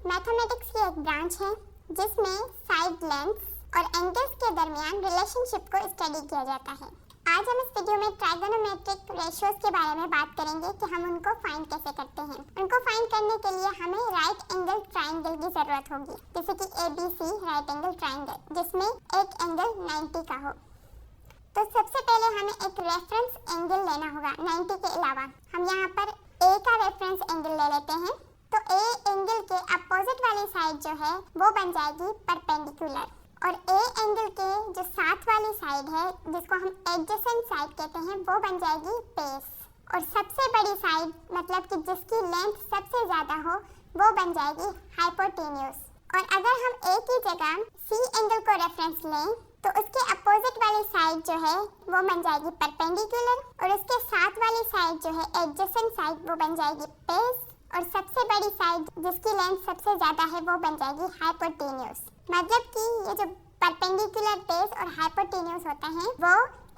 Mathematics की एक branch है जिसमें साइड लेंथ्स और एंगल्स के दरमियान रिलेशनशिप को स्टडी किया जाता है। आज हम इस वीडियो में ट्राइगोनोमेट्रिक रेशियोज के बारे में बात करेंगे कि हम उनको फाइंड कैसे करते हैं। उनको फाइंड करने के लिए हमें राइट एंगल ट्राइंगल की जरूरत होगी, जैसे कि ABC राइट एंगल ट्राइंगल, जिसमें एक एंगल 90 का हो। तो सबसे पहले हमें एक रेफरेंस एंगल लेना होगा 90 के अलावा। हम यहाँ पर A का रेफरेंस एंगल ले लेते हैं। तो A एंगल के अपोजिट वाली साइड जो है वो बन जाएगी परपेंडिकुलर, और A एंगल के जो साथ वाली साइड है जिसको हम एडजेसेंट साइड कहते हैं वो बन जाएगी बेस, और सबसे बड़ी साइड मतलब कि जिसकी लेंथ सबसे ज्यादा हो वो बन जाएगी हाइपोटेन्यूज। और अगर हम A की जगह C एंगल को रेफरेंस लें तो उसके अपोजिट वाली साइड जो है वो बन जाएगी परपेंडिकुलर, और उसके साथ वाली साइड जो है एडजेसेंट साइड वो बन जाएगी बेस, और सबसे बड़ी साइड जिसकी लेंथ सबसे ज्यादा है वो बन जाएगी हाइपोटेन्यूज। मतलब कि ये जो परपेंडिकुलर बेस और हाइपोटेन्यूज होते हैं वो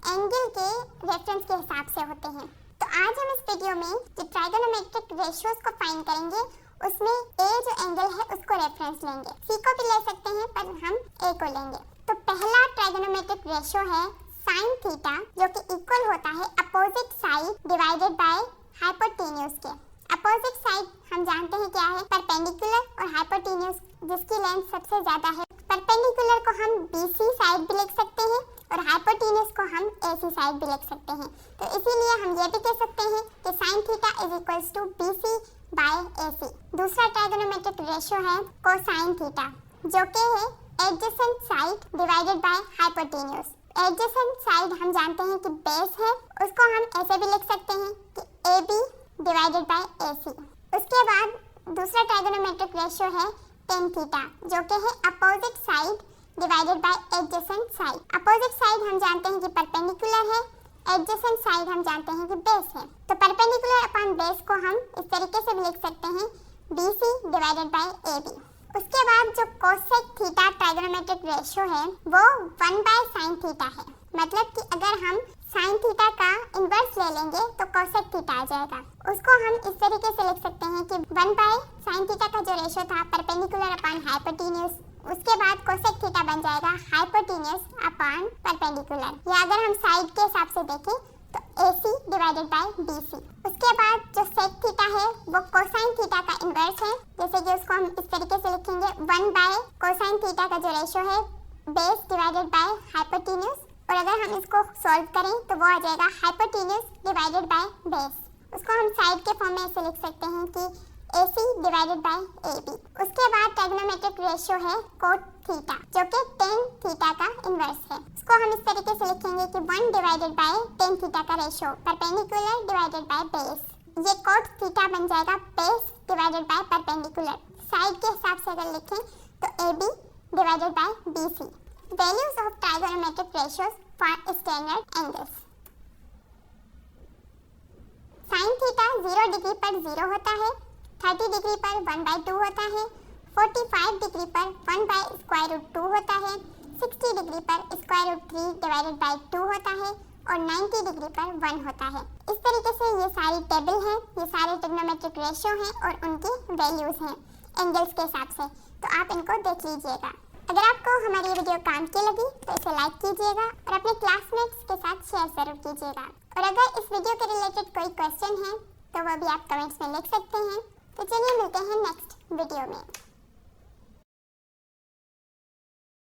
एंगल के रेफरेंस के हिसाब से होते हैं। तो आज हम इस वीडियो में जो ट्राइगोनोमेट्रिक रेशियोज को फाइंड करेंगे उसमें A जो एंगल है उसको रेफरेंस लेंगे, C को भी ले सकते हैं पर हम A को लेंगे। तो पहला ट्राइगोनोमेट्रिक रेशियो है साइन थीटा, जो कि इक्वल होता है opposite side divided by hypotenuse के। अपोजिट साइड हम जानते हैं क्या है, परपेंडिकुलर, और हाइपोटेन्यूज जिसकी लेंथ सबसे ज्यादा है। परपेंडिकुलर को हम BC साइड भी लिख सकते हैं और हाइपोटेन्यूज को हम AC साइड भी लिख सकते हैं। तो इसीलिए हम ये भी कह सकते हैं कि sine theta is equals to BC by AC। दूसरा ट्राइगोनोमेट्रिक रेशियो है कोसाइन थीटा, जो कि है adjacent side divided by hypotenuse. Adjacent side हम जानते हैं कि बेस है, उसको हम ऐसे भी लिख सकते हैं कि AB डिवाइडेड बाय AC। उसके बाद दूसरा ट्राइगोनोमेट्रिक रेशियो है टेन थीटा, जो कि है opposite side divided bye adjacent side. Opposite side हम जानते हैं कि परपेंडिकुलर है, एडजेसेंट साइड हम जानते हैं कि बेस है। तो परपेंडिकुलर अपॉन बेस को हम इस तरीके से भी लिख सकते हैं BC डिवाइडेड बाय AB। उसके बाद जो कोसेक थीटा ट्राइगोनोमेट्रिक रेशियो है वो 1 बाय साइन थीटा है। मतलब कि अगर हम साइन थीटा का इन्वर्स ले लेंगे तो कोसेक थीटा आ जाएगा। उसको हम इस तरीके से लिख सकते हैं कि 1 बाय साइन थीटा का जो रेशियो था परपेंडिकुलर अपॉन हाइपोटेन्यूज, उसके बाद कोसेक थीटा बन जाएगा हाइपोटेन्यूज अपॉन परपेंडिकुलर, या अगर हम साइड के हिसाब से देखें तो AC डिवाइडेड बाय BC। उसके बाद जो सेक थीटा है वो कोसाइन थीटा का इन्वर्स है, जैसे कि उसको हम इस तरीके से लिखेंगे 1 बाय कोसाइन थीटा का जो रेशियो है बेस डिवाइडेड बाय हाइपोटेन्यूज, और अगर हम इसको सॉल्व करें तो वो आ जाएगा हाइपोटेन्यूज डिवाइडेड बाय बेस। उसको हम साइड के फॉर्म में ऐसे लिख सकते हैं कि AC डिवाइडेड बाय AB। उसके बाद ट्राइगोनोमेट्रिक रेशियो है कोट थीटा, जो कि टेन थीटा का इन्वर्स है। उसको हम इस तरीके से लिखेंगे कि 1 डिवाइडेड बाय टेन थीटा का ratio perpendicular divided by base. ये कोट थीटा बन जाएगा base divided by perpendicular. Side के हिसाब से अगर लिखें तो AB divided by BC। Values of trigonometric ratios for standard angles. Sin theta 0 degree पर 0 होता है, 30 डिग्री पर 1/2 होता है, 45 डिग्री पर 1/√2 होता है, 60 डिग्री पर √3 डिवाइडेड बाय 2 होता है, और 90 डिग्री पर 1 होता है। इस तरीके से ये सारी टेबल है, ये सारे ट्रिग्नोमेट्रिक रेशियो हैं और उनकी वैल्यूज हैं एंगल्स के हिसाब से। तो आप इनको देख लीजिएगा। अगर आपको हमारी ये वीडियो काम की लगी तो इसे लाइक कीजिएगा और अपने क्लासमेट्स के साथ शेयर जरूर कीजिएगा। और अगर इस वीडियो के रिलेटेड कोई क्वेश्चन है तो वो भी आप कमेंट्स में लिख सकते हैं। तो चलिए मिलते हैं नेक्स्ट वीडियो में।